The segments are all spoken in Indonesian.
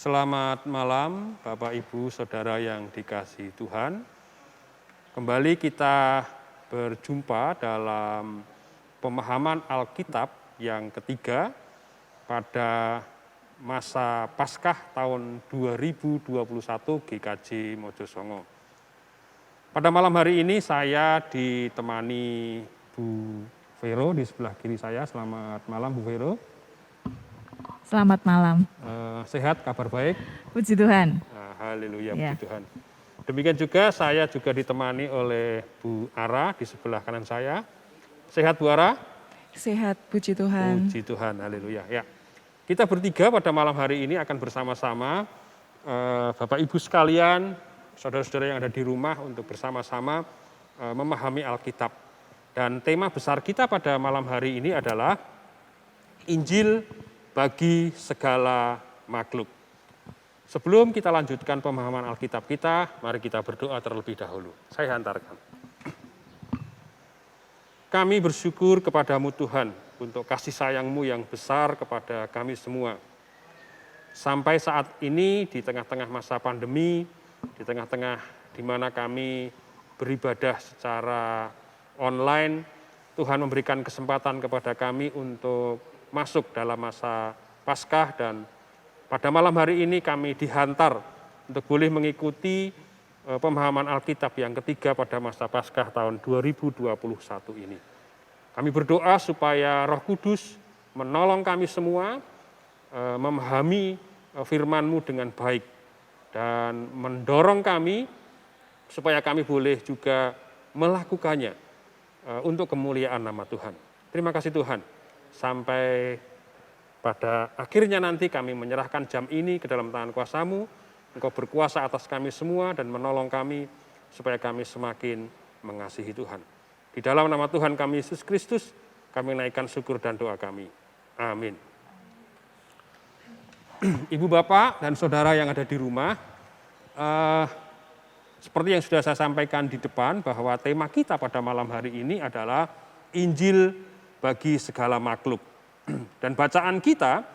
Selamat malam Bapak Ibu Saudara yang dikasihi Tuhan. Kembali kita berjumpa dalam pemahaman Alkitab yang ketiga pada masa Paskah tahun 2021 GKJ Mojosongo. Pada malam hari ini saya ditemani Bu Vero di sebelah kiri saya. Selamat malam Bu Vero. Selamat malam. Sehat, kabar baik? Puji Tuhan. Haleluya, puji Tuhan. Demikian juga saya juga ditemani oleh Bu Ara di sebelah kanan saya. Sehat Bu Ara? Sehat, puji Tuhan. Puji Tuhan, haleluya. Ya, kita bertiga pada malam hari ini akan bersama-sama Bapak Ibu sekalian, saudara-saudara yang ada di rumah untuk bersama-sama memahami Alkitab. Dan tema besar kita pada malam hari ini adalah Injil bagi segala makhluk. Sebelum kita lanjutkan pemahaman Alkitab kita, mari kita berdoa terlebih dahulu. Saya hantarkan. Kami bersyukur kepadamu Tuhan untuk kasih sayang-Mu yang besar kepada kami semua. Sampai saat ini di tengah-tengah masa pandemi, di tengah-tengah di mana kami beribadah secara online, Tuhan memberikan kesempatan kepada kami untuk masuk dalam masa Paskah, dan pada malam hari ini kami dihantar untuk boleh mengikuti pemahaman Alkitab yang ketiga pada masa Paskah tahun 2021 ini. Kami berdoa supaya Roh Kudus menolong kami semua memahami firman-Mu dengan baik dan mendorong kami supaya kami boleh juga melakukannya untuk kemuliaan nama Tuhan. Terima kasih Tuhan. Sampai pada akhirnya nanti kami menyerahkan jam ini ke dalam tangan kuasa-Mu. Engkau berkuasa atas kami semua dan menolong kami supaya kami semakin mengasihi Tuhan. Di dalam nama Tuhan kami Yesus Kristus, kami naikkan syukur dan doa kami. Amin. Ibu Bapak dan Saudara yang ada di rumah, seperti yang sudah saya sampaikan di depan bahwa tema kita pada malam hari ini adalah Injil bagi segala makhluk. Dan bacaan kita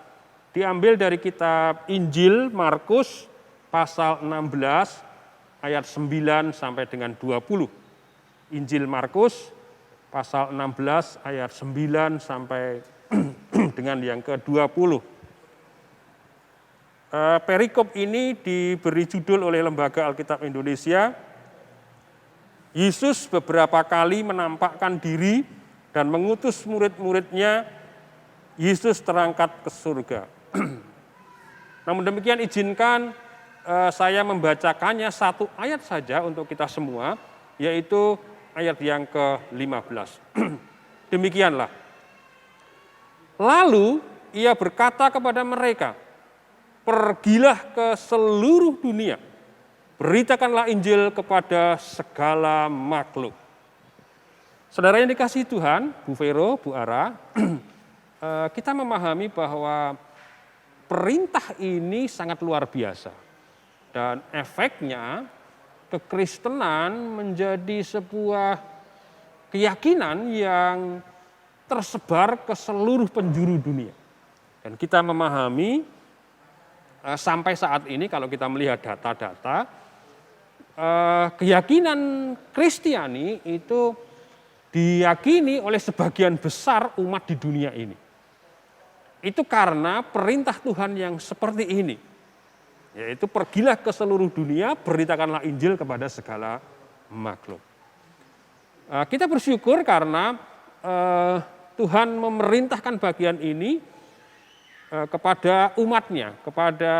diambil dari kitab Injil Markus pasal 16 ayat 9 sampai dengan 20. Injil Markus pasal 16 ayat 9 sampai dengan yang ke-20. Perikop ini diberi judul oleh Lembaga Alkitab Indonesia, Yesus beberapa kali menampakkan diri dan mengutus murid-muridnya, Yesus terangkat ke surga. Namun demikian izinkan saya membacakannya satu ayat saja untuk kita semua, yaitu ayat yang ke-15. Demikianlah. Lalu ia berkata kepada mereka, pergilah ke seluruh dunia, beritakanlah Injil kepada segala makhluk. Saudara yang dikasihi Tuhan, Bu Vero, Bu Ara, kita memahami bahwa perintah ini sangat luar biasa. Dan efeknya kekristenan menjadi sebuah keyakinan yang tersebar ke seluruh penjuru dunia. Dan kita memahami sampai saat ini kalau kita melihat data-data, keyakinan Kristiani itu diyakini oleh sebagian besar umat di dunia ini. Itu karena perintah Tuhan yang seperti ini, yaitu pergilah ke seluruh dunia, beritakanlah Injil kepada segala makhluk. Kita bersyukur karena Tuhan memerintahkan bagian ini kepada umatnya, kepada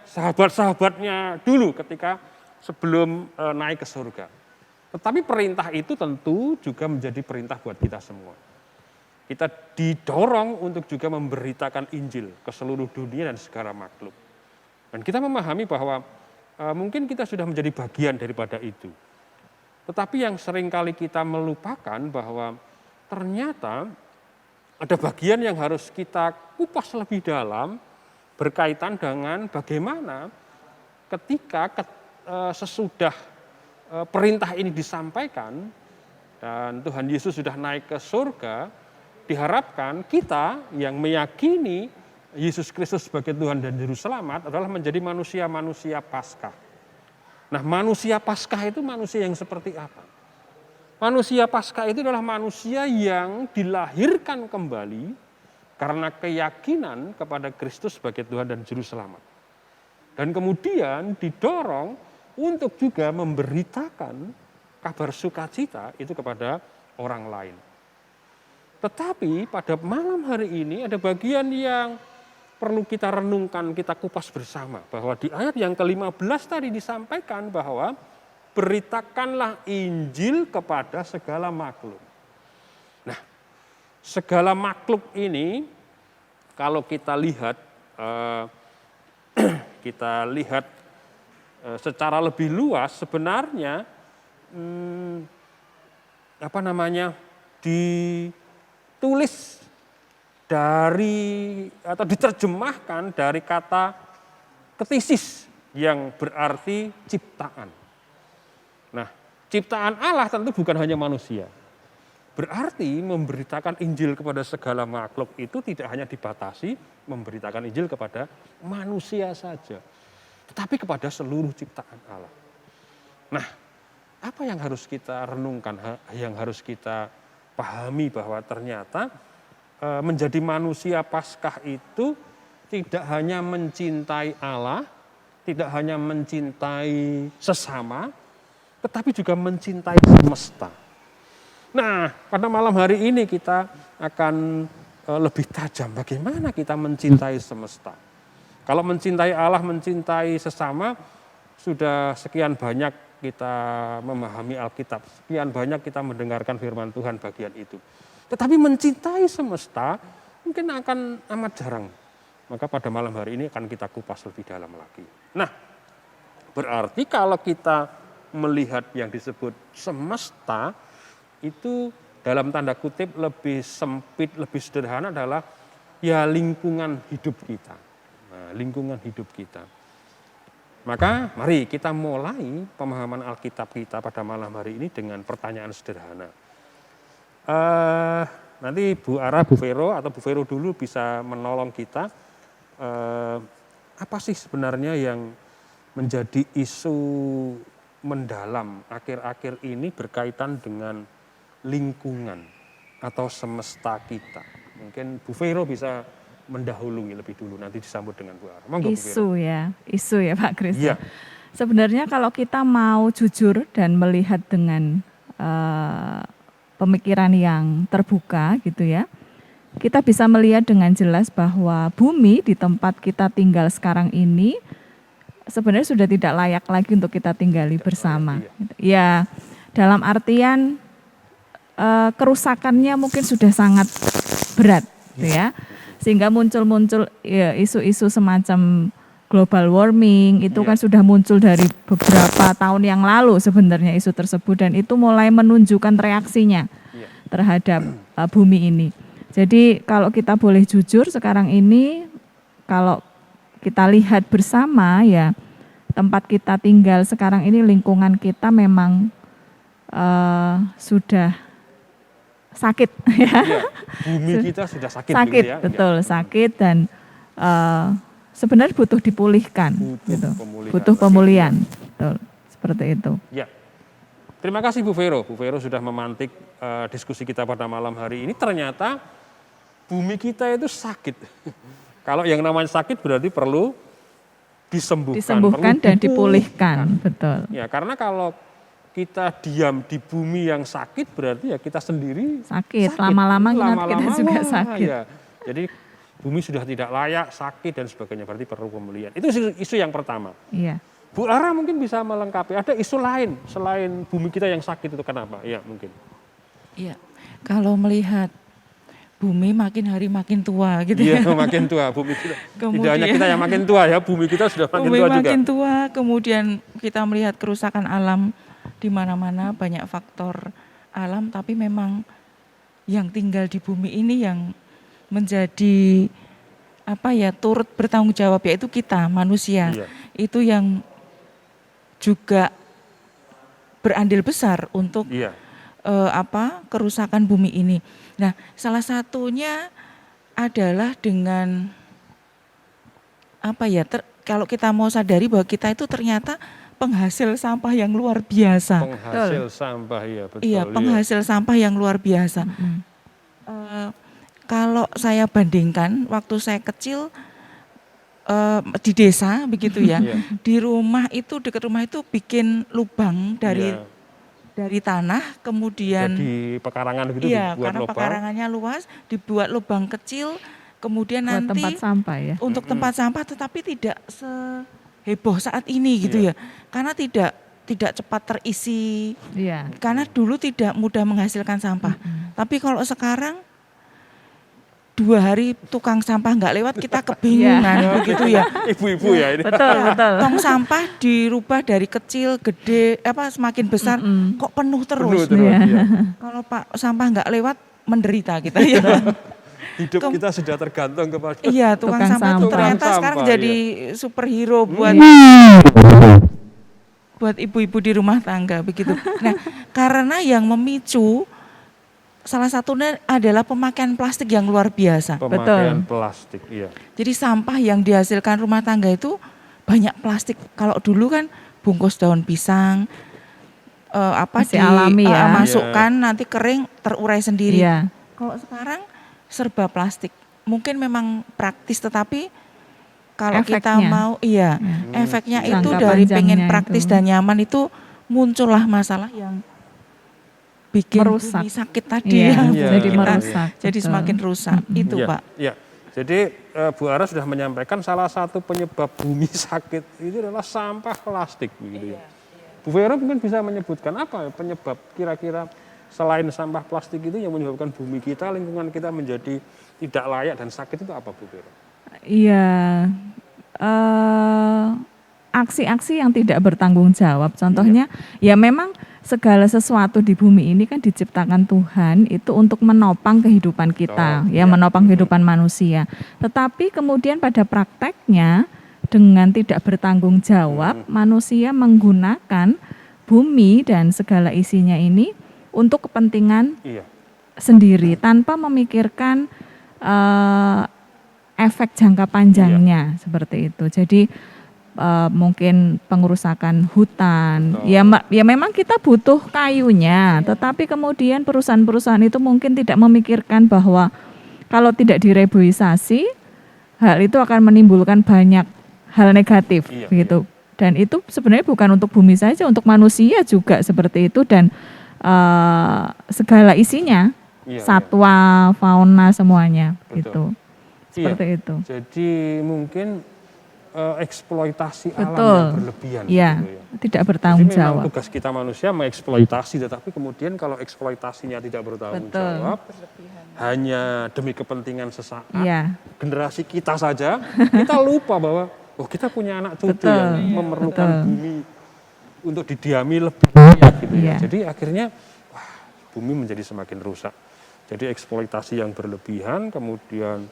sahabat-sahabatnya dulu ketika sebelum naik ke surga. Tetapi perintah itu tentu juga menjadi perintah buat kita semua. Kita didorong untuk juga memberitakan Injil ke seluruh dunia dan segala makhluk. Dan kita memahami bahwa mungkin kita sudah menjadi bagian daripada itu. Tetapi yang seringkali kita melupakan bahwa ternyata ada bagian yang harus kita kupas lebih dalam berkaitan dengan bagaimana ketika sesudah perintah ini disampaikan dan Tuhan Yesus sudah naik ke surga, diharapkan kita yang meyakini Yesus Kristus sebagai Tuhan dan Juru Selamat adalah menjadi manusia-manusia Paskah. Nah, manusia Paskah itu manusia yang seperti apa? Manusia Paskah itu adalah manusia yang dilahirkan kembali karena keyakinan kepada Kristus sebagai Tuhan dan Juru Selamat. Dan kemudian didorong untuk juga memberitakan kabar sukacita itu kepada orang lain. Tetapi pada malam hari ini ada bagian yang perlu kita renungkan, kita kupas bersama. Bahwa di ayat yang ke-15 tadi disampaikan bahwa beritakanlah Injil kepada segala makhluk. Nah, segala makhluk ini kalau kita lihat secara lebih luas sebenarnya ditulis dari atau diterjemahkan dari kata ktisis yang berarti ciptaan. Nah, ciptaan Allah tentu bukan hanya manusia. Berarti memberitakan Injil kepada segala makhluk itu tidak hanya dibatasi memberitakan Injil kepada manusia saja, tetapi kepada seluruh ciptaan Allah. Nah, apa yang harus kita renungkan, yang harus kita pahami bahwa ternyata menjadi manusia Paskah itu tidak hanya mencintai Allah, tidak hanya mencintai sesama, tetapi juga mencintai semesta. Nah, pada malam hari ini kita akan lebih tajam bagaimana kita mencintai semesta. Kalau mencintai Allah, mencintai sesama, sudah sekian banyak kita memahami Alkitab, sekian banyak kita mendengarkan firman Tuhan bagian itu. Tetapi mencintai semesta mungkin akan amat jarang. Maka pada malam hari ini akan kita kupas lebih dalam lagi. Nah, berarti kalau kita melihat yang disebut semesta, itu dalam tanda kutip lebih sempit, lebih sederhana adalah ya lingkungan hidup kita. Nah, lingkungan hidup kita. Maka mari kita mulai pemahaman Alkitab kita pada malam hari ini dengan pertanyaan sederhana. Nanti Bu Ara, Bu Vero atau Bu Vero dulu bisa menolong kita. Apa sih sebenarnya yang menjadi isu mendalam akhir-akhir ini berkaitan dengan lingkungan atau semesta kita? Mungkin Bu Vero bisa mendahului lebih dulu, nanti disambut dengan Bu Ara. Monggo, Isu ya Pak Kris. Iya. Sebenarnya kalau kita mau jujur dan melihat dengan pemikiran yang terbuka gitu ya, kita bisa melihat dengan jelas bahwa bumi di tempat kita tinggal sekarang ini sebenarnya sudah tidak layak lagi untuk kita tinggali bersama. Ya, dalam artian kerusakannya mungkin sudah sangat berat, gitu ya. Sehingga muncul ya, isu-isu semacam global warming itu kan sudah muncul dari beberapa tahun yang lalu sebenarnya isu tersebut, dan itu mulai menunjukkan reaksinya terhadap bumi ini. Jadi kalau kita boleh jujur sekarang ini, kalau kita lihat bersama ya, tempat kita tinggal sekarang ini, lingkungan kita memang sudah sakit ya. Bumi kita sudah sakit gitu ya. Betul, sakit dan sebenarnya butuh dipulihkan, butuh pemulihan. Betul, seperti itu. Ya. Terima kasih Bu Vero. Bu Vero sudah memantik diskusi kita pada malam hari ini. Ternyata bumi kita itu sakit. Kalau yang namanya sakit berarti perlu disembuhkan dan dipulihkan. Betul. Ya, karena kalau kita diam di bumi yang sakit berarti ya kita sendiri sakit. Lama-lama kita juga sakit. Ya. Jadi bumi sudah tidak layak, sakit dan sebagainya, berarti perlu pemulihan. Itu isu yang pertama. Iya. Bu Ara mungkin bisa melengkapi, ada isu lain selain bumi kita yang sakit itu kenapa? Ya mungkin. Iya, kalau melihat bumi makin hari makin tua gitu ya. Iya, makin tua bumi kita. Tidak hanya kita yang makin tua ya, bumi kita sudah makin tua juga. Makin tua, kemudian kita melihat kerusakan alam di mana-mana, banyak faktor alam, tapi memang yang tinggal di bumi ini yang menjadi turut bertanggung jawab, yaitu kita manusia. Iya. Itu yang juga berandil besar untuk kerusakan bumi ini. Nah, salah satunya adalah dengan kalau kita mau sadari bahwa kita itu ternyata penghasil sampah yang luar biasa. Penghasil sampah, ya betul. Iya, penghasil sampah yang luar biasa. Kalau saya bandingkan waktu saya kecil di desa begitu ya, di rumah itu, dekat rumah itu bikin lubang dari tanah, kemudian di pekarangan gitu iya, dibuat karena lubang. pekarangannya luas, dibuat lubang kecil, kemudian Buat nanti tempat sampah ya. untuk tempat sampah, tetapi tidak seheboh saat ini gitu ya, karena tidak cepat terisi, Iya. karena dulu tidak mudah menghasilkan sampah. Tapi kalau sekarang 2 hari tukang sampah nggak lewat kita kebingungan begitu ya. Ibu-ibu ya ini. Betul. Tong sampah dirubah dari kecil, gede, semakin besar, kok penuh terus. Iya. Kalau Pak sampah nggak lewat, menderita kita ya. Hidup kita sudah tergantung kepada Iya, tukang sampah itu ternyata sampah, sekarang iya. jadi superhero buat ibu-ibu di rumah tangga begitu. Nah, karena yang memicu salah satunya adalah pemakaian plastik yang luar biasa. Pemakaian plastik, iya. Jadi sampah yang dihasilkan rumah tangga itu banyak plastik. Kalau dulu kan bungkus daun pisang, Masih alami ya. masukkan nanti kering terurai sendiri. Iya. Kalau sekarang serba plastik. Mungkin memang praktis, tetapi kalau kita Efeknya. mau, efeknya itu Jangka dari pengen panjangnya praktis itu. dan nyaman itu muncullah masalah yang bikin Merusak. bumi sakit tadi. Iya, Iya. jadi Kita merusak. jadi betul. semakin rusak. Itu Iya, Pak. iya. Jadi Bu Ara sudah menyampaikan salah satu penyebab bumi sakit itu adalah sampah plastik begitu ya. Bu Vera mungkin bisa menyebutkan apa penyebab kira-kira selain sampah plastik itu yang menyebabkan bumi kita, lingkungan kita menjadi tidak layak dan sakit itu apa Bu Vera? Iya, aksi-aksi yang tidak bertanggung jawab. Contohnya, ya memang segala sesuatu di bumi ini kan diciptakan Tuhan itu untuk menopang kehidupan kita, menopang kehidupan manusia. Tetapi kemudian pada prakteknya dengan tidak bertanggung jawab, manusia menggunakan bumi dan segala isinya ini untuk kepentingan sendiri tanpa memikirkan efek jangka panjangnya seperti itu. Jadi mungkin pengerusakan hutan. Ya memang kita butuh kayunya, tetapi kemudian perusahaan-perusahaan itu mungkin tidak memikirkan bahwa kalau tidak direboisasi, hal itu akan menimbulkan banyak hal negatif begitu. Dan itu sebenarnya bukan untuk bumi saja, untuk manusia juga seperti itu dan segala isinya, satwa, fauna semuanya gitu. Seperti itu. Jadi mungkin eksploitasi alam Betul. yang berlebihan. Ya, gitu ya. tidak bertanggung Jadi memang jawab. tugas kita manusia mengeksploitasi, tetapi kemudian kalau eksploitasinya tidak bertanggung jawab, hanya demi kepentingan sesaat, generasi kita saja, kita lupa bahwa kita punya anak cucu yang memerlukan bumi untuk didiami lebih banyak gitu ya. Jadi akhirnya bumi menjadi semakin rusak. Jadi eksploitasi yang berlebihan, kemudian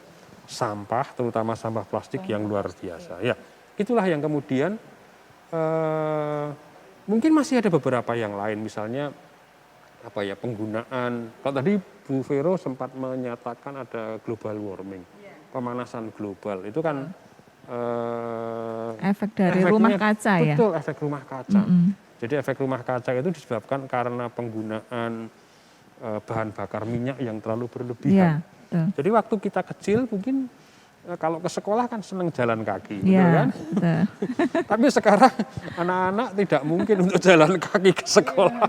sampah, terutama sampah plastik yang luar biasa. Ya, itulah yang kemudian mungkin masih ada beberapa yang lain, misalnya penggunaan. Kalau tadi Bu Vero sempat menyatakan ada global warming, pemanasan global. Itu kan efek dari rumah kaca ya. Betul, efek rumah kaca. Jadi efek rumah kaca itu disebabkan karena penggunaan bahan bakar minyak yang terlalu berlebihan. Jadi waktu kita kecil mungkin kalau ke sekolah kan senang jalan kaki, betul kan? Betul. Tapi sekarang anak-anak tidak mungkin untuk jalan kaki ke sekolah.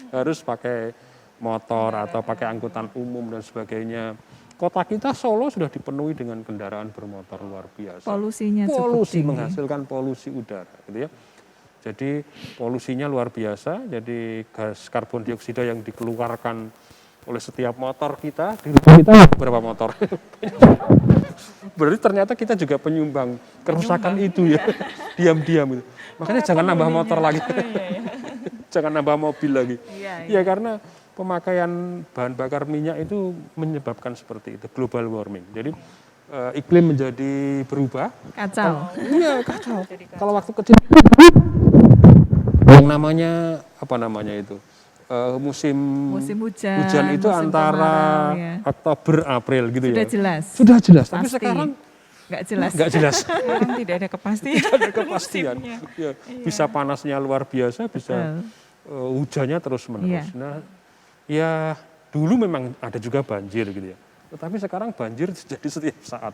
Harus pakai motor atau pakai angkutan umum dan sebagainya. Kota kita Solo sudah dipenuhi dengan kendaraan bermotor luar biasa. Polusinya cukup tinggi. Menghasilkan polusi udara, gitu ya. Jadi polusinya luar biasa. Jadi gas karbon dioksida yang dikeluarkan oleh setiap motor kita, di rumah kita berapa motor? Berarti ternyata kita juga penyumbang kerusakan itu ya, diam-diam itu. Makanya jangan nambah motor lagi, jangan nambah mobil lagi. Ya karena pemakaian bahan bakar minyak itu menyebabkan seperti itu, global warming. Jadi iklim menjadi berubah. Kacau. Iya kacau. Kalau waktu kecil, yang namanya itu? Musim hujan itu musim antara kemarau, Oktober April gitu. Sudah ya. jelas. Sudah jelas. Tapi Pasti. sekarang nggak jelas. Nggak jelas. Sekarang tidak ada kepastian. Tidak ada kepastian. musimnya. Ya, bisa panasnya luar biasa, bisa Betul. hujannya terus menerus. Iya. Nah, ya dulu memang ada juga banjir gitu ya. Tetapi sekarang banjir terjadi setiap saat.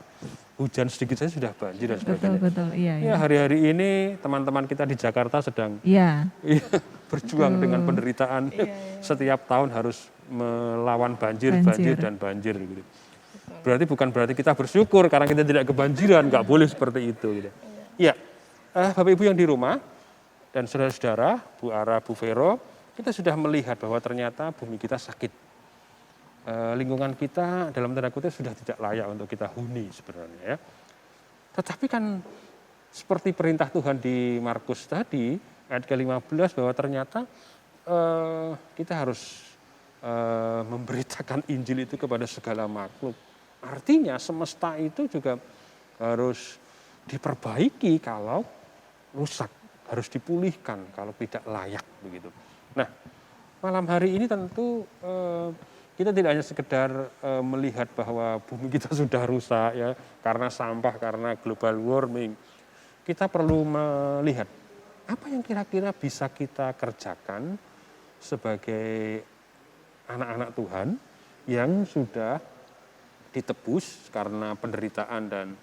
Hujan sedikit saja sudah banjir dan Betul, sebagainya. betul. Iya, Ya, iya. hari-hari ini teman-teman kita di Jakarta sedang Iya, berjuang dengan penderitaan. Setiap tahun harus melawan banjir dan banjir gitu. Berarti kita bersyukur karena kita tidak kebanjiran, nggak boleh seperti itu gitu. Ya, Bapak Ibu yang di rumah dan saudara-saudara, Bu Ara, Bu Vero, kita sudah melihat bahwa ternyata bumi kita sakit. Lingkungan kita dalam tanda kutip sudah tidak layak untuk kita huni sebenarnya ya. Tetapi kan seperti perintah Tuhan di Markus tadi ayat ke-15 bahwa ternyata kita harus memberitakan Injil itu kepada segala makhluk. Artinya semesta itu juga harus diperbaiki kalau rusak, harus dipulihkan kalau tidak layak begitu. Nah, malam hari ini tentu kita tidak hanya sekedar melihat bahwa bumi kita sudah rusak ya karena sampah, karena global warming. Kita perlu melihat apa yang kira-kira bisa kita kerjakan sebagai anak-anak Tuhan yang sudah ditebus karena penderitaan dan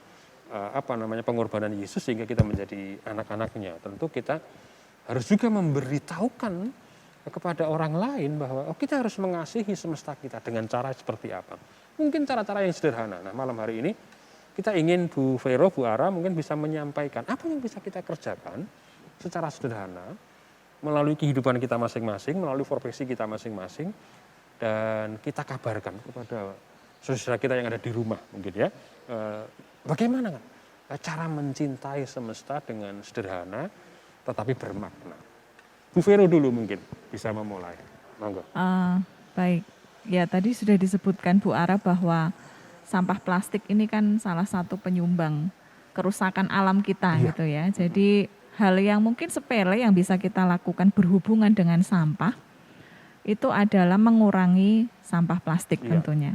pengorbanan Yesus sehingga kita menjadi anak-anaknya. Tentu kita harus juga memberitahukan kepada orang lain bahwa kita harus mengasihi semesta kita dengan cara seperti apa. Mungkin cara-cara yang sederhana. Nah, malam hari ini kita ingin Bu Vero, Bu Ara mungkin bisa menyampaikan apa yang bisa kita kerjakan secara sederhana melalui kehidupan kita masing-masing, melalui profesi kita masing-masing, dan kita kabarkan kepada saudara kita yang ada di rumah mungkin ya. Bagaimana cara mencintai semesta dengan sederhana tetapi bermakna. Bu Vero dulu mungkin bisa memulai. Monggo. Baik, ya tadi sudah disebutkan Bu Ara bahwa sampah plastik ini kan salah satu penyumbang kerusakan alam kita gitu ya. Jadi hal yang mungkin sepele yang bisa kita lakukan berhubungan dengan sampah itu adalah mengurangi sampah plastik tentunya.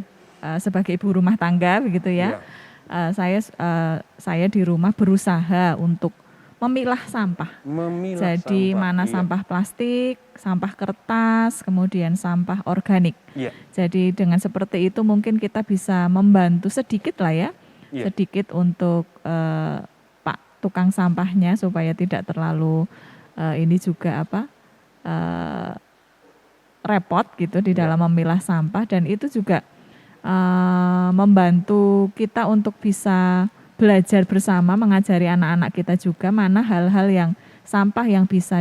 Sebagai ibu rumah tangga begitu ya, saya di rumah berusaha untuk memilah sampah. Jadi mana sampah plastik, sampah kertas, kemudian sampah organik. Jadi dengan seperti itu mungkin kita bisa membantu sedikit lah ya, sedikit untuk Pak tukang sampahnya supaya tidak terlalu ini juga repot gitu di dalam memilah sampah, dan itu juga membantu kita untuk bisa belajar bersama, mengajari anak-anak kita juga mana hal-hal yang sampah yang bisa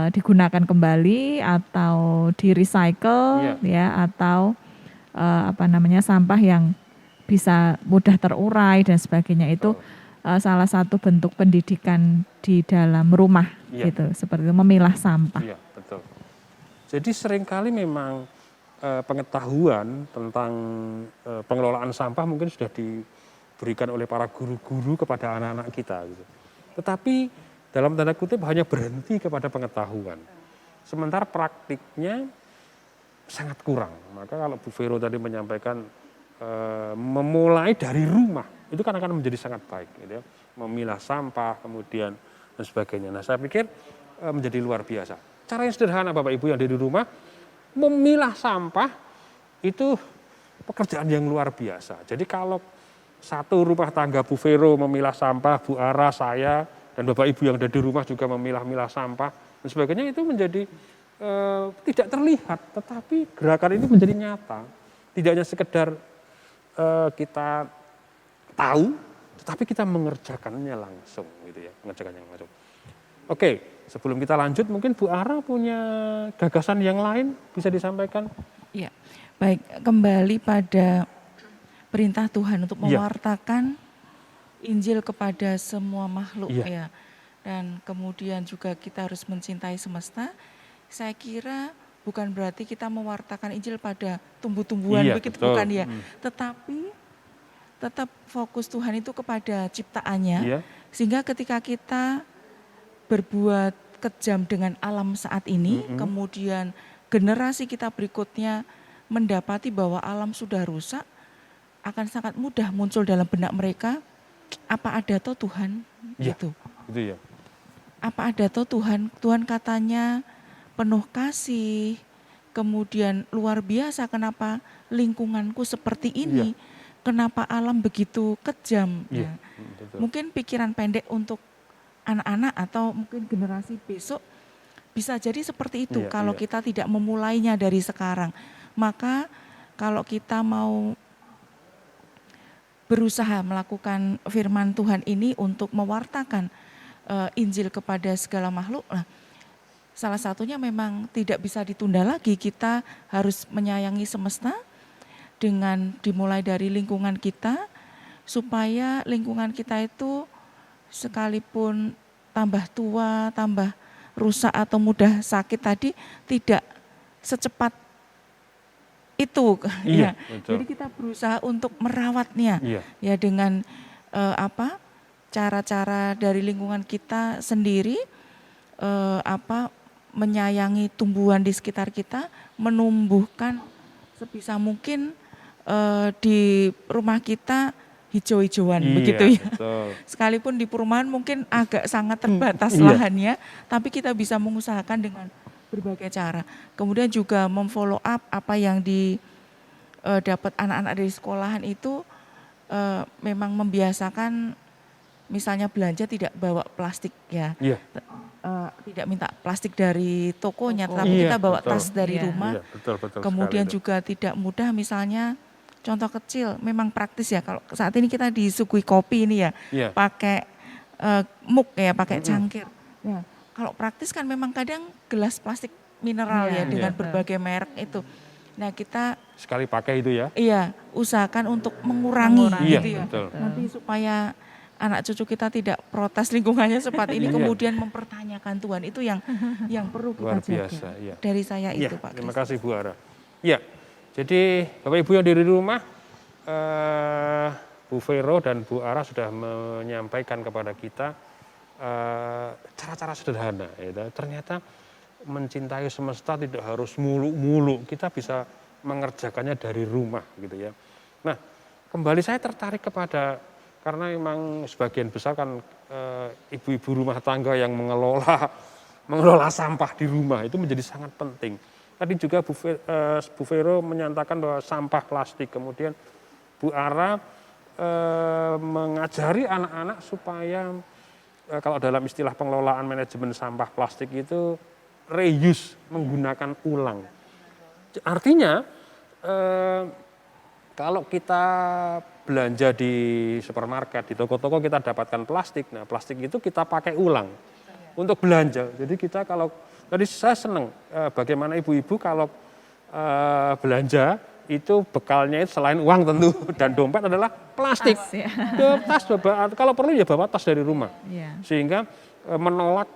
digunakan kembali atau di recycle ya, atau sampah yang bisa mudah terurai dan sebagainya. Itu salah satu bentuk pendidikan di dalam rumah gitu, seperti itu, memilah sampah. Iya, betul. Jadi seringkali memang pengetahuan tentang pengelolaan sampah mungkin sudah diberikan oleh para guru-guru kepada anak-anak kita gitu. Tetapi dalam tanda kutip hanya berhenti kepada pengetahuan. Sementara praktiknya sangat kurang. Maka kalau Bu Vero tadi menyampaikan memulai dari rumah, itu kan akan menjadi sangat baik gitu ya. Memilah sampah kemudian dan sebagainya. Nah, saya pikir menjadi luar biasa. Cara yang sederhana Bapak Ibu yang ada di rumah, memilah sampah itu pekerjaan yang luar biasa. Jadi kalau satu rumah tangga Bu Vero memilah sampah, Bu Ara, saya, dan Bapak Ibu yang ada di rumah juga memilah-milah sampah dan sebagainya, itu menjadi tidak terlihat, tetapi gerakan ini menjadi nyata. Tidak hanya sekedar kita tahu, tetapi kita mengerjakannya langsung, gitu ya, mengerjakannya langsung. Oke, sebelum kita lanjut, mungkin Bu Ara punya gagasan yang lain bisa disampaikan? Ya, baik, kembali pada perintah Tuhan untuk mewartakan Injil kepada semua makhluk ya. Dan kemudian juga kita harus mencintai semesta. Saya kira bukan berarti kita mewartakan Injil pada tumbuh-tumbuhan begitu, bukan ya. Tetapi tetap fokus Tuhan itu kepada ciptaannya. Sehingga ketika kita berbuat kejam dengan alam saat ini, kemudian generasi kita berikutnya mendapati bahwa alam sudah rusak, akan sangat mudah muncul dalam benak mereka, apa ada toh Tuhan? Iya. Gitu. Gitu ya. Apa ada toh Tuhan? Tuhan katanya penuh kasih, kemudian luar biasa, kenapa lingkunganku seperti ini? Kenapa alam begitu kejam? Iya. Nah, Betul. mungkin pikiran pendek untuk anak-anak atau mungkin generasi besok bisa jadi seperti itu Iya, kalau iya. kita tidak memulainya dari sekarang. Maka kalau kita mau berusaha melakukan firman Tuhan ini untuk mewartakan Injil kepada segala makhluk, lah, salah satunya memang tidak bisa ditunda lagi. Kita harus menyayangi semesta dengan dimulai dari lingkungan kita, supaya lingkungan kita itu sekalipun tambah tua, tambah rusak atau mudah sakit tadi, tidak secepat itu. Iya, Ya. betul. Jadi kita berusaha untuk merawatnya, Iya. ya dengan cara-cara dari lingkungan kita sendiri, menyayangi tumbuhan di sekitar kita, menumbuhkan sebisa mungkin di rumah kita hijau-hijauan, Iya, begitu ya. betul. Sekalipun di perumahan mungkin agak sangat terbatas Iya. lahannya, tapi kita bisa mengusahakan dengan berbagai cara. Kemudian juga memfollow up apa yang dapat anak-anak dari sekolahan itu, memang membiasakan misalnya belanja tidak bawa plastik ya. Iya. Tidak minta plastik dari tokonya, Toko. tapi Iya, kita bawa betul. tas dari Iya. rumah. Iya, betul Kemudian sekali itu. juga tidak mudah, misalnya contoh kecil, memang praktis ya. Kalau saat ini kita disuguhi kopi ini ya, Iya. pakai mug ya, pakai cangkir. Ya, kalau praktis kan memang kadang gelas plastik mineral Iya, ya dengan betul. berbagai merek itu. Nah kita Sekali pakai itu ya. iya usahakan untuk mengurangi, Iya, gitu ya. betul. Nanti supaya anak cucu kita tidak protes lingkungannya seperti ini, Iya. kemudian mempertanyakan Tuhan, itu yang perlu kita Luar jaga. biasa, iya. Dari saya Iya, itu Pak terima Kris. kasih Bu Ara. Iya, jadi Bapak Ibu yang di rumah, Bu Vero dan Bu Ara sudah menyampaikan kepada kita cara-cara sederhana. Ya. Ternyata mencintai semesta tidak harus muluk-muluk, kita bisa mengerjakannya dari rumah, gitu ya. Nah, kembali saya tertarik kepada, karena memang sebagian besar kan ibu-ibu rumah tangga yang mengelola sampah di rumah itu menjadi sangat penting. Tadi juga Bu Vero menyatakan bahwa sampah plastik, kemudian Bu Ara mengajari anak-anak supaya kalau dalam istilah pengelolaan manajemen sampah plastik itu reuse, menggunakan ulang. Artinya kalau kita belanja di supermarket, di toko-toko kita dapatkan plastik. Nah, plastik itu kita pakai ulang untuk belanja. Jadi kita kalau, tadi saya senang bagaimana ibu-ibu kalau belanja itu bekalnya itu selain uang tentu dan dompet adalah plastik. Tas, ya. Tas, kalau perlu ya bawa tas dari rumah. Iya. Sehingga menolak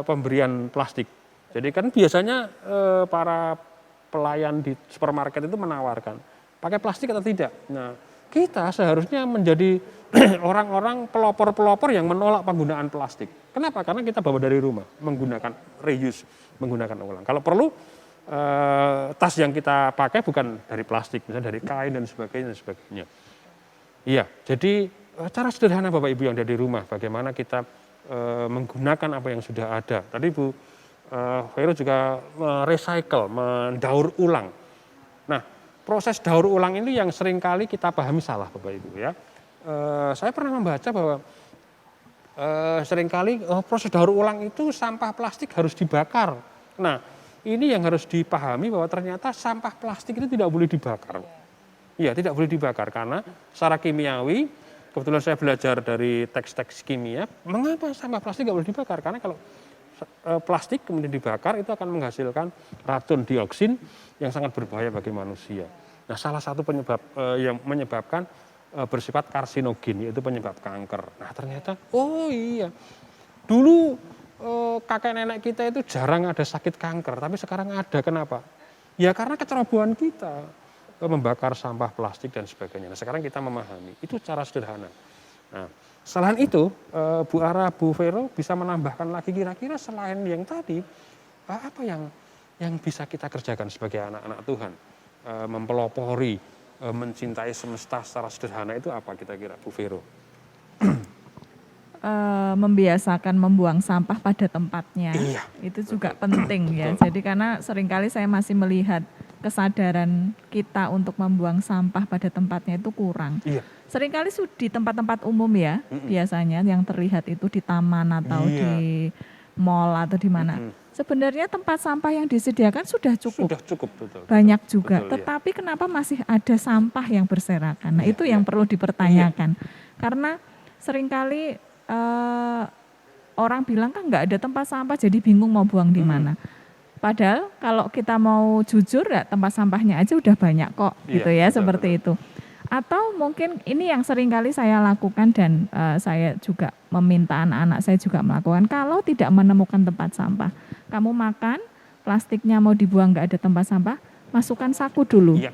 pemberian plastik. Jadi kan biasanya para pelayan di supermarket itu menawarkan pakai plastik atau tidak. Nah, kita seharusnya menjadi orang-orang pelopor-pelopor yang menolak penggunaan plastik. Kenapa? Karena kita bawa dari rumah, menggunakan reuse, menggunakan ulang. Kalau perlu tas yang kita pakai bukan dari plastik, misalnya dari kain dan sebagainya. Iya, jadi cara sederhana Bapak Ibu yang ada di rumah, bagaimana kita menggunakan apa yang sudah ada. Tadi Bu Vero juga recycle, mendaur ulang. Nah, proses daur ulang ini yang seringkali kita pahami salah Bapak Ibu ya. Saya pernah membaca bahwa seringkali proses daur ulang itu sampah plastik harus dibakar. Nah, ini yang harus dipahami bahwa ternyata sampah plastik itu tidak boleh dibakar. Iya, tidak boleh dibakar karena secara kimiawi, kebetulan saya belajar dari teks-teks kimia, mengapa sampah plastik tidak boleh dibakar? Karena kalau plastik kemudian dibakar itu akan menghasilkan racun dioksin yang sangat berbahaya bagi manusia. Nah, salah satu penyebab yang menyebabkan bersifat karsinogen, yaitu penyebab kanker. Nah, ternyata oh iya, dulu kakek nenek kita itu jarang ada sakit kanker, tapi sekarang ada. Kenapa? Ya karena kecerobohan kita membakar sampah plastik dan sebagainya. Nah, sekarang kita memahami itu cara sederhana. Nah, selain itu, Bu Ara, Bu Vero bisa menambahkan lagi kira-kira selain yang tadi, apa yang bisa kita kerjakan sebagai anak-anak Tuhan, mempelopori mencintai semesta secara sederhana itu apa kira-kira Bu Vero? Membiasakan membuang sampah pada tempatnya. Iya. Itu juga penting ya. Betul. Jadi karena seringkali saya masih melihat kesadaran kita untuk membuang sampah pada tempatnya itu kurang. Iya. Seringkali di tempat-tempat umum ya, biasanya yang terlihat itu di taman atau Iya. di mall atau di mana. Sebenarnya tempat sampah yang disediakan sudah cukup. Sudah cukup, betul. Banyak juga, Betul, iya. tetapi kenapa masih ada sampah yang berserakan? Nah, Iya, itu iya. yang perlu dipertanyakan. Karena seringkali orang bilang kan nggak ada tempat sampah, jadi bingung mau buang di mana. Padahal kalau kita mau jujur ya tempat sampahnya aja udah banyak kok, Iya, gitu ya, betul, seperti itu. Atau mungkin ini yang seringkali saya lakukan dan saya juga meminta anak-anak saya juga melakukan. Kalau tidak menemukan tempat sampah, kamu makan, plastiknya mau dibuang nggak ada tempat sampah, masukkan saku dulu. Iya.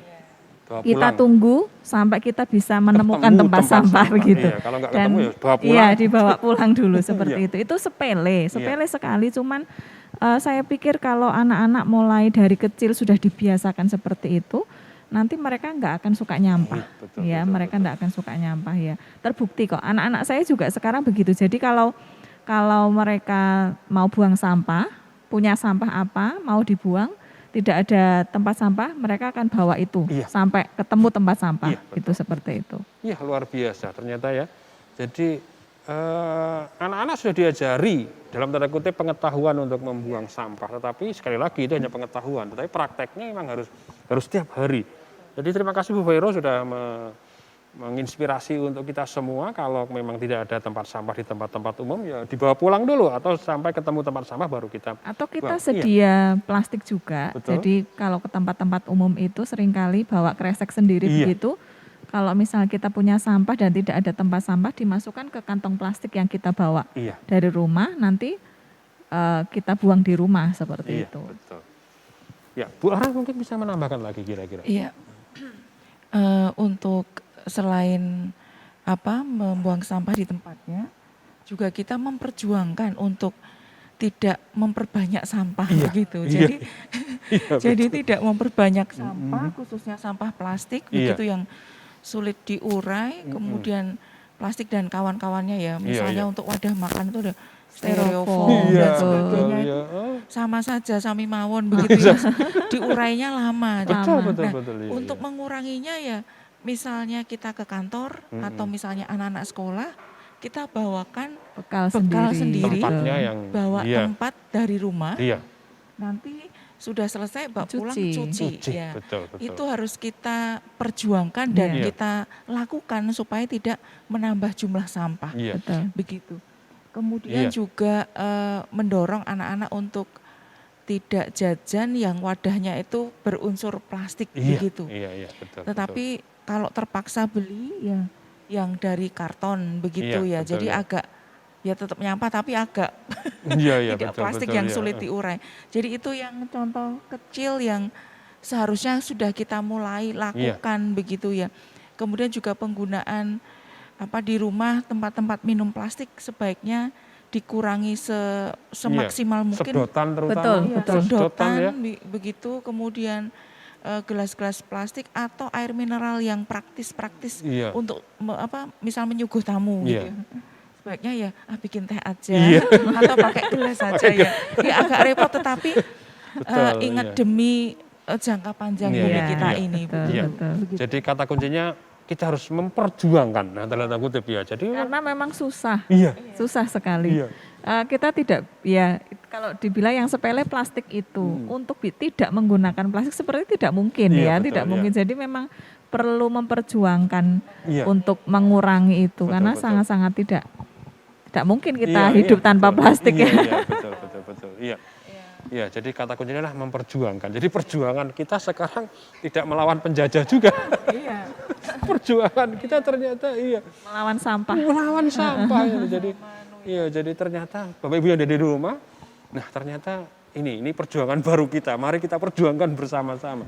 Bawa Kita pulang. tunggu sampai kita bisa menemukan Ketemu tempat sampah begitu. Iya, kalau nggak ketemu ya bawa pulang. Iya, dibawa pulang dulu seperti Iya. itu. Itu sepele sekali. Cuman saya pikir kalau anak-anak mulai dari kecil sudah dibiasakan seperti itu, nanti mereka nggak akan suka nyampah. Betul, Ya, betul, mereka betul. nggak akan suka nyampah ya. Terbukti kok. Anak-anak saya juga sekarang begitu. Jadi kalau mereka mau buang sampah, punya sampah apa, mau dibuang, tidak ada tempat sampah, mereka akan bawa itu Iya. sampai ketemu tempat sampah. Iya, betul. Itu seperti itu. Iya, luar biasa ternyata ya. Jadi anak-anak sudah diajari dalam tanda kutip pengetahuan untuk membuang sampah, tetapi sekali lagi itu hanya pengetahuan, tetapi prakteknya memang harus setiap hari. Jadi terima kasih Bu Vero sudah menginspirasi untuk kita semua. Kalau memang tidak ada tempat sampah di tempat-tempat umum ya dibawa pulang dulu atau sampai ketemu tempat sampah baru kita Atau kita buang. sedia plastik juga. Betul. Jadi kalau ke tempat-tempat umum itu seringkali bawa kresek sendiri Iya. begitu. Kalau misalnya kita punya sampah dan tidak ada tempat sampah, dimasukkan ke kantong plastik yang kita bawa Iya. dari rumah, nanti kita buang di rumah Iya, seperti itu. betul. Ya, Bu Ara mungkin bisa menambahkan lagi kira-kira. Iya. Untuk selain membuang sampah di tempatnya, juga kita memperjuangkan untuk tidak memperbanyak sampah Iya, begitu. iya. Jadi Iya, jadi tidak memperbanyak sampah, khususnya sampah plastik Iya. begitu yang sulit diurai, kemudian plastik dan kawan-kawannya ya, misalnya iya. untuk wadah makan itu ada Styrofoam, styrofoam dan betul. sebagainya iya. itu sama saja sami mawon begitu ya. Diurainya lama. Betul, Lama. betul, Nah, betul. Iya, untuk iya. menguranginya ya, misalnya kita ke kantor atau misalnya anak-anak sekolah, kita bawakan Bekal bekal sendiri. sendiri. Tempatnya yang bawa iya. tempat dari rumah, Iya, nanti sudah selesai bawa pulang Cuci. cuci. Cuci, Ya. betul, betul. Itu harus kita perjuangkan dan Iya. kita lakukan supaya tidak menambah jumlah sampah. Iya. Betul. Begitu. Kemudian Iya. juga mendorong anak-anak untuk tidak jajan yang wadahnya itu berunsur plastik Iya, begitu. Iya, iya, betul. Tetapi kalau terpaksa beli ya yang dari karton begitu Iya, ya. betul, Jadi ya. agak ya tetap nyampah tapi agak betul. Iya, iya, tidak betul, plastik betul, yang iya. sulit diurai. Jadi itu yang contoh kecil yang seharusnya sudah kita mulai lakukan begitu ya. Kemudian juga penggunaan di rumah tempat-tempat minum plastik sebaiknya dikurangi semaksimal mungkin. Sedotan terutama. Betul, Iya, betul. sedotan ya. begitu, kemudian gelas-gelas plastik atau air mineral yang praktis-praktis Iya. untuk misal menyuguh tamu Iya. gitu ya. Sebaiknya ya bikin teh aja Iya. atau pakai gelas aja ya. Ya agak repot tetapi Betul, ingat iya. demi jangka panjang Iya, bumi iya, kita iya, ini. betul, Iya. betul. Jadi kata kuncinya kita harus memperjuangkan, nah tanda kutip ya. Jadi Karena memang susah. iya, Susah sekali. iya, Kita tidak, ya kalau dibilang yang sepele plastik itu untuk tidak menggunakan plastik seperti tidak mungkin Iya, ya, betul, tidak iya. mungkin. Jadi memang perlu memperjuangkan Iya. untuk mengurangi itu Betul, karena betul. sangat-sangat tidak mungkin kita Iya, hidup iya, tanpa betul. plastik Iya, ya. iya, betul, betul, betul. Iya. Iya, jadi kata kuncinya adalah memperjuangkan. Jadi perjuangan kita sekarang tidak melawan penjajah juga. Iya. Perjuangan kita ternyata iya Melawan sampah. melawan sampah gitu. Jadi ternyata Bapak Ibu yang ada di rumah, nah ternyata ini perjuangan baru kita. Mari kita perjuangkan bersama-sama.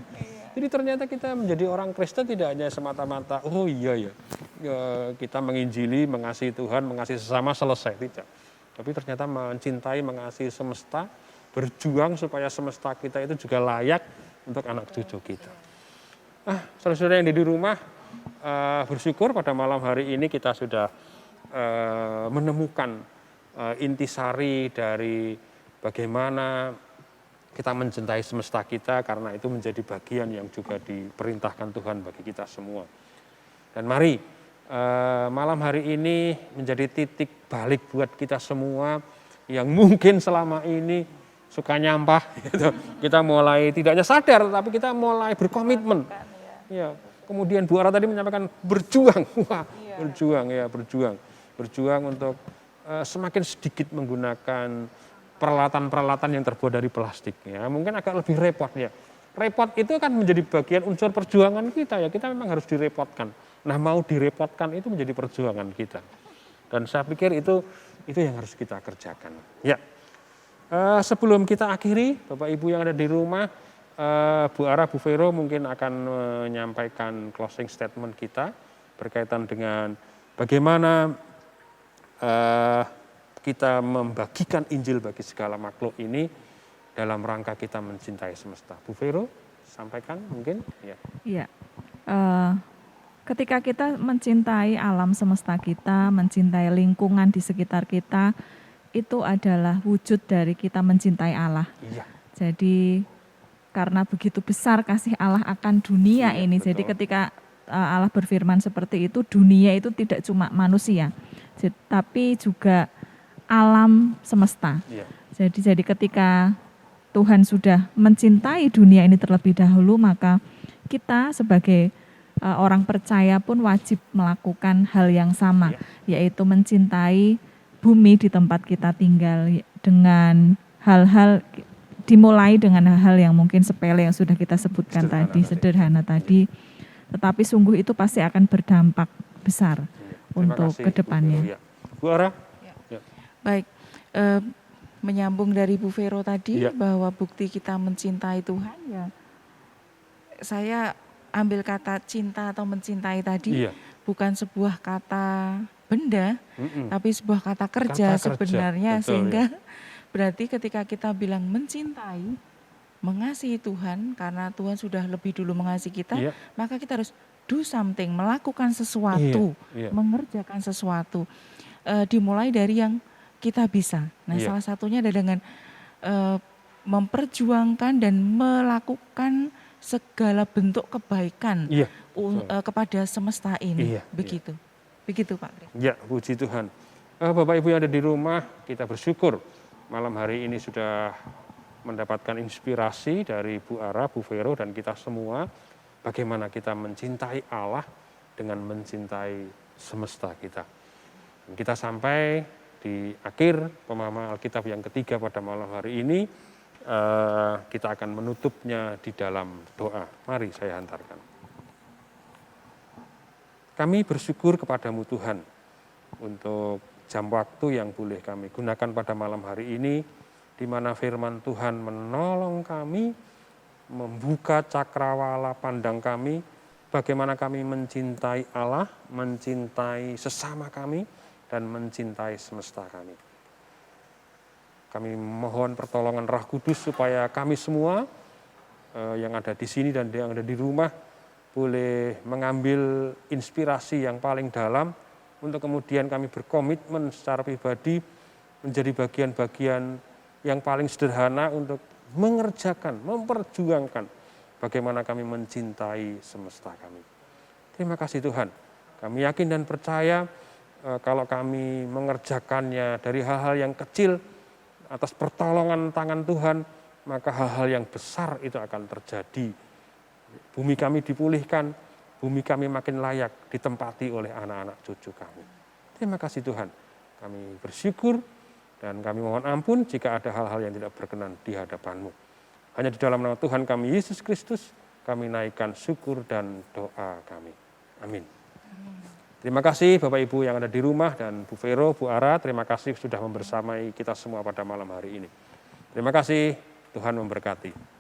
Jadi ternyata kita menjadi orang Kristen tidak hanya semata-mata oh iya ya, kita menginjili, mengasihi Tuhan, mengasihi sesama selesai, tidak. Tapi ternyata mencintai, mengasihi semesta, berjuang supaya semesta kita itu juga layak untuk anak cucu kita. Saudara-saudara yang ada di rumah, bersyukur pada malam hari ini kita sudah menemukan intisari dari bagaimana kita mencintai semesta kita, karena itu menjadi bagian yang juga diperintahkan Tuhan bagi kita semua. Dan mari malam hari ini menjadi titik balik buat kita semua yang mungkin selama ini suka nyampah, gitu. Kita mulai tidak hanya sadar, tapi kita mulai berkomitmen. Ya, kemudian Bu Ara tadi menyampaikan berjuang, berjuang untuk semakin sedikit menggunakan peralatan-peralatan yang terbuat dari plastik. Ya, mungkin agak lebih repot ya. Repot itu kan menjadi bagian unsur perjuangan kita ya. Kita memang harus direpotkan. Nah, mau direpotkan itu menjadi perjuangan kita. Dan saya pikir itu yang harus kita kerjakan. Ya. Sebelum kita akhiri, Bapak Ibu yang ada di rumah, Bu Ara, Bu Vero mungkin akan menyampaikan closing statement kita berkaitan dengan bagaimana kita membagikan Injil bagi segala makhluk ini dalam rangka kita mencintai semesta. Bu Vero, sampaikan mungkin. Ya. Iya. Ketika kita mencintai alam semesta kita, mencintai lingkungan di sekitar kita, itu adalah wujud dari kita mencintai Allah. Iya. Jadi karena begitu besar kasih Allah akan dunia ini. Betul. Jadi ketika Allah berfirman seperti itu, dunia itu tidak cuma manusia, tapi juga alam semesta. Iya. Jadi ketika Tuhan sudah mencintai dunia ini terlebih dahulu, maka kita sebagai orang percaya pun wajib melakukan hal yang sama, yaitu mencintai bumi di tempat kita tinggal dengan hal-hal, dimulai dengan hal-hal yang mungkin sepele yang sudah kita sebutkan sederhana tadi, tetapi sungguh itu pasti akan berdampak besar untuk kedepannya. Bu Ara? Ya. Baik, menyambung dari Bu Vero tadi bahwa bukti kita mencintai Tuhan, ya saya ambil kata cinta atau mencintai tadi bukan sebuah kata benda, tapi sebuah kata kerja sebenarnya. Betul, sehingga berarti ketika kita bilang mencintai, mengasihi Tuhan, karena Tuhan sudah lebih dulu mengasihi kita, maka kita harus do something, melakukan sesuatu, mengerjakan sesuatu. Dimulai dari yang kita bisa. Nah, salah satunya adalah dengan memperjuangkan dan melakukan segala bentuk kebaikan kepada semesta ini. Begitu. Begitu Pak Tri. Ya, puji Tuhan. Bapak Ibu yang ada di rumah, kita bersyukur malam hari ini sudah mendapatkan inspirasi dari Bu Ara, Bu Vero, dan kita semua bagaimana kita mencintai Allah dengan mencintai semesta kita. Dan kita sampai di akhir pemahaman Alkitab yang ketiga pada malam hari ini. Kita akan menutupnya di dalam doa. Mari saya hantarkan. Kami bersyukur kepadamu Tuhan untuk jam waktu yang boleh kami gunakan pada malam hari ini, di mana firman Tuhan menolong kami, membuka cakrawala pandang kami, bagaimana kami mencintai Allah, mencintai sesama kami, dan mencintai semesta kami. Kami mohon pertolongan Roh Kudus supaya kami semua yang ada di sini dan yang ada di rumah boleh mengambil inspirasi yang paling dalam untuk kemudian kami berkomitmen secara pribadi menjadi bagian-bagian yang paling sederhana untuk mengerjakan, memperjuangkan bagaimana kami mencintai semesta kami. Terima kasih Tuhan. Kami yakin dan percaya kalau kami mengerjakannya dari hal-hal yang kecil atas pertolongan tangan Tuhan, maka hal-hal yang besar itu akan terjadi. Bumi kami dipulihkan, bumi kami makin layak ditempati oleh anak-anak cucu kami. Terima kasih Tuhan. Kami bersyukur dan kami mohon ampun jika ada hal-hal yang tidak berkenan di hadapan-Mu. Hanya di dalam nama Tuhan kami Yesus Kristus, kami naikkan syukur dan doa kami. Amin. Terima kasih Bapak Ibu yang ada di rumah dan Bu Vero, Bu Ara, terima kasih sudah membersamai kita semua pada malam hari ini. Terima kasih, Tuhan memberkati.